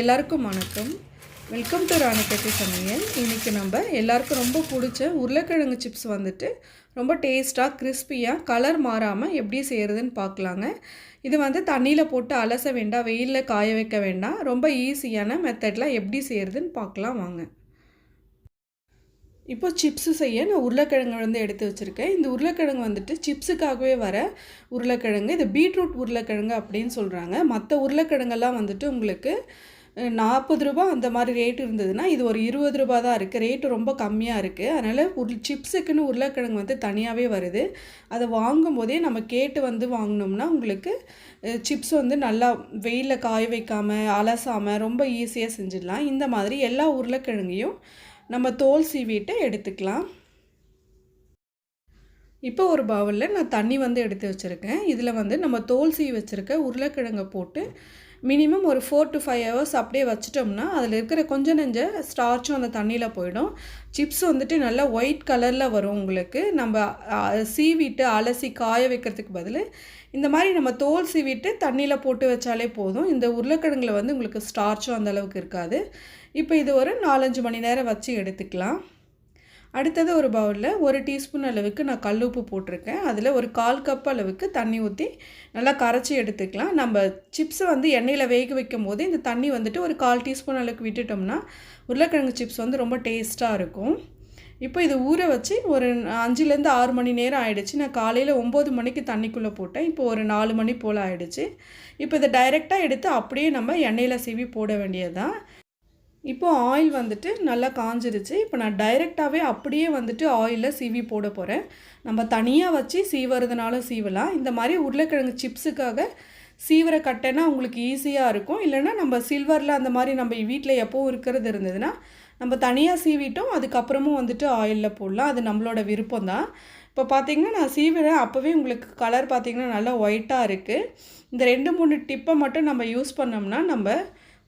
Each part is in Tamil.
எல்லாருக்கும் வணக்கம். வெல்கம் டு ராணி கட்டி சமையல். இன்றைக்கி நம்ம எல்லாருக்கும் ரொம்ப பிடிச்ச உருளைக்கிழங்கு சிப்ஸ் வந்துட்டு ரொம்ப டேஸ்ட்டாக கிறிஸ்பியாக கலர் மாறாமல் எப்படி செய்கிறதுன்னு பார்க்கலாங்க. இது வந்து தண்ணியில் போட்டு அலச வேண்டாம், வெயிலில் காய வைக்க வேண்டாம். ரொம்ப ஈஸியான மெத்தடில் எப்படி செய்கிறதுன்னு பார்க்கலாம் வாங்க. இப்போ சிப்ஸு செய்ய நான் உருளைக்கிழங்கு வந்து எடுத்து வச்சுருக்கேன். இந்த உருளைக்கிழங்கு வந்துட்டு சிப்ஸுக்காகவே வர உருளைக்கிழங்கு. இது பீட்ரூட் உருளைக்கிழங்கு அப்படின்னு சொல்கிறாங்க. மற்ற உருளைக்கிழங்கெல்லாம் வந்துட்டு உங்களுக்கு ரூ. 40 அந்த மாதிரி ரேட் இருந்ததுன்னா இது ஒரு ரூ. 20 தான் இருக்குது. ரேட்டு ரொம்ப கம்மியாக இருக்குது. அதனால் சிப்ஸுக்குன்னு உருளைக்கிழங்கு வந்து தனியாகவே வருது. அதை வாங்கும்போதே நம்ம கேட்டு வந்து வாங்கினோம்னா உங்களுக்கு சிப்ஸ் வந்து நல்லா வெயிலில் காய வைக்காமல் அலசாமல் ரொம்ப ஈஸியாக செஞ்சிடலாம். இந்த மாதிரி எல்லா உருளைக்கிழங்கையும் நம்ம தோல் சீவிட்டு எடுத்துக்கலாம். இப்போ ஒரு பவுலில் நான் தண்ணி வந்து எடுத்து வச்சுருக்கேன். இதில் வந்து நம்ம தோல் சீவி வச்சுருக்க உருளைக்கிழங்கை போட்டு மினிமம் ஒரு 4 to 5 hours அப்படியே வச்சிட்டோம்னா அதில் இருக்கிற கொஞ்சம் நெஞ்ச ஸ்டார்ச்சும் அந்த தண்ணியில் போயிடும். சிப்ஸ் வந்துட்டு நல்லா ஒயிட் கலரில் வரும். உங்களுக்கு நம்ம சீவிட்டு அலசி காய வைக்கிறதுக்கு பதில் இந்த மாதிரி நம்ம தோல் சீவிட்டு தண்ணியில் போட்டு வச்சாலே போதும். இந்த உருளைக்கிழங்குல வந்து உங்களுக்கு ஸ்டார்ச்சும் அந்தளவுக்கு இருக்காது. இப்போ இது ஒரு 4-5 மணி நேரம் வச்சு எடுத்துக்கலாம். அடுத்தது ஒரு பவுலில் 1 டீஸ்பூன் அளவுக்கு நான் கல்லுப்பு போட்டிருக்கேன். அதில் ஒரு 1/4 கப் அளவுக்கு தண்ணி ஊற்றி நல்லா கரைச்சி எடுத்துக்கலாம். நம்ம சிப்ஸை வந்து எண்ணெயில் வேக வைக்கும் போது இந்த தண்ணி வந்துட்டு ஒரு 1/4 டீஸ்பூன் அளவுக்கு விட்டுட்டோம்னா உருளைக்கிழங்கு சிப்ஸ் வந்து ரொம்ப டேஸ்ட்டாக இருக்கும். இப்போ இது ஊற வச்சு ஒரு 5லேருந்து 6 மணி நேரம் ஆகிடுச்சு. நான் காலையில் 9 மணிக்கு தண்ணிக்குள்ளே போட்டேன். இப்போ ஒரு 4 மணி போல் ஆகிடுச்சு. இப்போ இதை டைரெக்டாக எடுத்து அப்படியே நம்ம எண்ணெயில் சீவி போட வேண்டியதுதான். இப்போது ஆயில் வந்துட்டு நல்லா காஞ்சிருச்சு. இப்போ நான் டைரெக்டாகவே அப்படியே வந்துட்டு ஆயிலில் சீவி போட போகிறேன். நம்ம தனியாக வச்சு சீவறதுனாலும் சீவலாம். இந்த மாதிரி உருளைக்கிழங்கு சிப்ஸுக்காக சீவர கட்டைனா உங்களுக்கு ஈஸியாக இருக்கும். இல்லைனா நம்ம சில்வரில் அந்த மாதிரி நம்ம வீட்டில் எப்போவும் இருக்கிறது இருந்ததுன்னா நம்ம தனியாக சீவிட்டோம் அதுக்கப்புறமும் வந்துட்டு ஆயிலில் போடலாம். அது நம்மளோட விருப்பம் தான். இப்போ பார்த்திங்கன்னா நான் சீவிறேன். அப்போவே உங்களுக்கு கலர் பார்த்திங்கன்னா நல்லா ஒயிட்டாக இருக்குது. இந்த 2-3 டிப்பை மட்டும் நம்ம யூஸ் பண்ணோம்னா நம்ம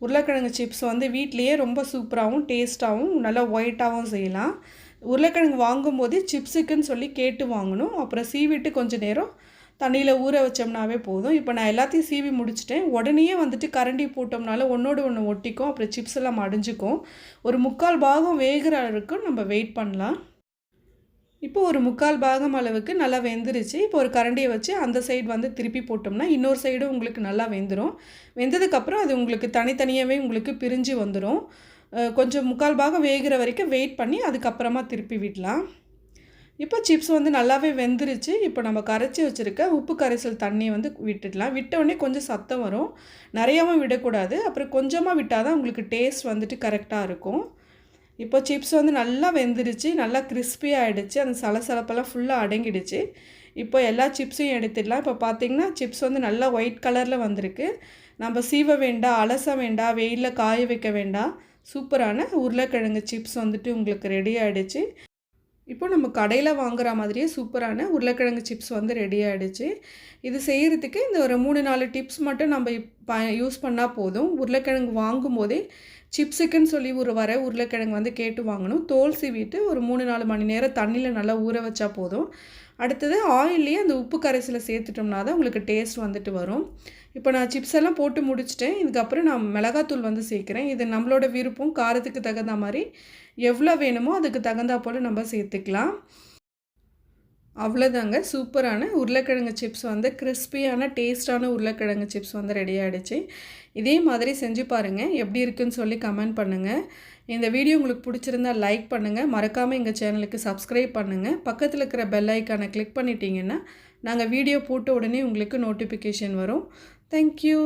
உருளைக்கிழங்கு சிப்ஸ் வந்து வீட்லேயே ரொம்ப சூப்பராகவும் டேஸ்ட்டாகவும் நல்லா ஒயிட்டாகவும் செய்யலாம். உருளைக்கிழங்கு வாங்கும்போது சிப்ஸுக்குன்னு சொல்லி கேட்டு வாங்கணும். அப்புறம் சீவிட்டு கொஞ்சம் நேரம் தண்ணியில் ஊற வச்சோம்னாவே போதும். இப்போ நான் எல்லாத்தையும் சீவி முடிச்சிட்டேன். உடனே வந்துட்டு கரண்டி போட்டோம்னால ஒன்றோடு ஒன்று ஒட்டிக்கும். அப்புறம் சிப்ஸ் எல்லாம் மடிஞ்சிக்கும். ஒரு 3/4 பாகம் வேகிற வரைக்கும் நம்ம வெயிட் பண்ணலாம். இப்போ ஒரு 3/4 பாகம் அளவுக்கு நல்லா வெந்துருச்சு. இப்போ ஒரு கரண்டியை வச்சு அந்த சைடு வந்து திருப்பி போட்டோம்னா இன்னொரு சைடும் உங்களுக்கு நல்லா வெந்துடும். வெந்ததுக்கப்புறம் அது உங்களுக்கு தனித்தனியாகவே உங்களுக்கு பிரிஞ்சு வந்துடும். கொஞ்சம் 3/4 பாகம் வேகிற வரைக்கும் வெயிட் பண்ணி அதுக்கப்புறமா திருப்பி விடலாம். இப்போ சிப்ஸ் வந்து நல்லாவே வெந்துருச்சு. இப்போ நம்ம கரைச்சி வச்சுருக்க உப்பு கரைசல் தண்ணியை வந்து விட்டுடலாம். விட்டோடனே கொஞ்சம் சத்தம் வரும். நிறையாவும் விடக்கூடாது. அப்புறம் கொஞ்சமாக விட்டால் தான் உங்களுக்கு டேஸ்ட் வந்துட்டு கரெக்டாக இருக்கும். இப்போ சிப்ஸ் வந்து நல்லா வெந்துருச்சு, நல்லா கிறிஸ்பியாக ஆகிடுச்சு. அந்த சலசலப்பெல்லாம் ஃபுல்லாக அடங்கிடுச்சு. இப்போ எல்லா சிப்ஸையும் எடுத்துடலாம். இப்போ பார்த்திங்கன்னா சிப்ஸ் வந்து நல்லா ஒயிட் கலரில் வந்திருக்கு. நம்ம சீவ வேண்டாம், அலச வேண்டாம், வெயிலில் காய வைக்க வேண்டாம். சூப்பரான உருளைக்கிழங்கு சிப்ஸ் வந்துட்டு உங்களுக்கு ரெடி ஆகிடுச்சு. இப்போ நம்ம கடையில் வாங்குகிற மாதிரியே சூப்பரான உருளைக்கிழங்கு சிப்ஸ் வந்து ரெடி ஆகிடுச்சு. இது செய்கிறதுக்கு இந்த ஒரு 3-4 டிப்ஸ் மட்டும் நம்ம யூஸ் பண்ணால் போதும். உருளைக்கிழங்கு வாங்கும்போதே சிப்ஸுக்குன்னு சொல்லி வர உருளைக்கிழங்கு வந்து கேட்டு வாங்கணும். தோல் சீவிட்டு ஒரு 3-4 மணி நேரம் தண்ணியில் நல்லா ஊற வச்சா போதும். அடுத்தது ஆயில்லையே அந்த உப்பு கரைசலை சேர்த்துட்டோம்னா தான் உங்களுக்கு டேஸ்ட் வந்துட்டு வரும். இப்போ நான் சிப்ஸ் எல்லாம் போட்டு முடிச்சிட்டேன். இதுக்கப்புறம் நான் மிளகாத்தூள் வந்து சேர்க்குறேன். இது நம்மளோட விருப்பம். காரத்துக்கு தகுந்த மாதிரி எவ்வளோ வேணுமோ அதுக்கு தகுந்தா போல் நம்ம சேர்த்துக்கலாம். அவ்வளோதாங்க, சூப்பரான உருளைக்கிழங்கு சிப்ஸ் வந்து கிறிஸ்பியான டேஸ்டான உருளைக்கிழங்கு சிப்ஸ் வந்து ரெடி ஆகிடுச்சு. இதே மாதிரி செஞ்சு பாருங்கள். எப்படி இருக்குன்னு சொல்லி கமெண்ட் பண்ணுங்கள். இந்த வீடியோ உங்களுக்கு பிடிச்சிருந்தா லைக் பண்ணுங்கள். மறக்காமல் எங்கள் சேனலுக்கு சப்ஸ்கிரைப் பண்ணுங்கள். பக்கத்தில் இருக்கிற பெல் ஐக்கானை கிளிக் பண்ணிட்டீங்கன்னா நாங்கள் வீடியோ போட்ட உடனே உங்களுக்கு நோட்டிஃபிகேஷன் வரும். தேங்க்யூ.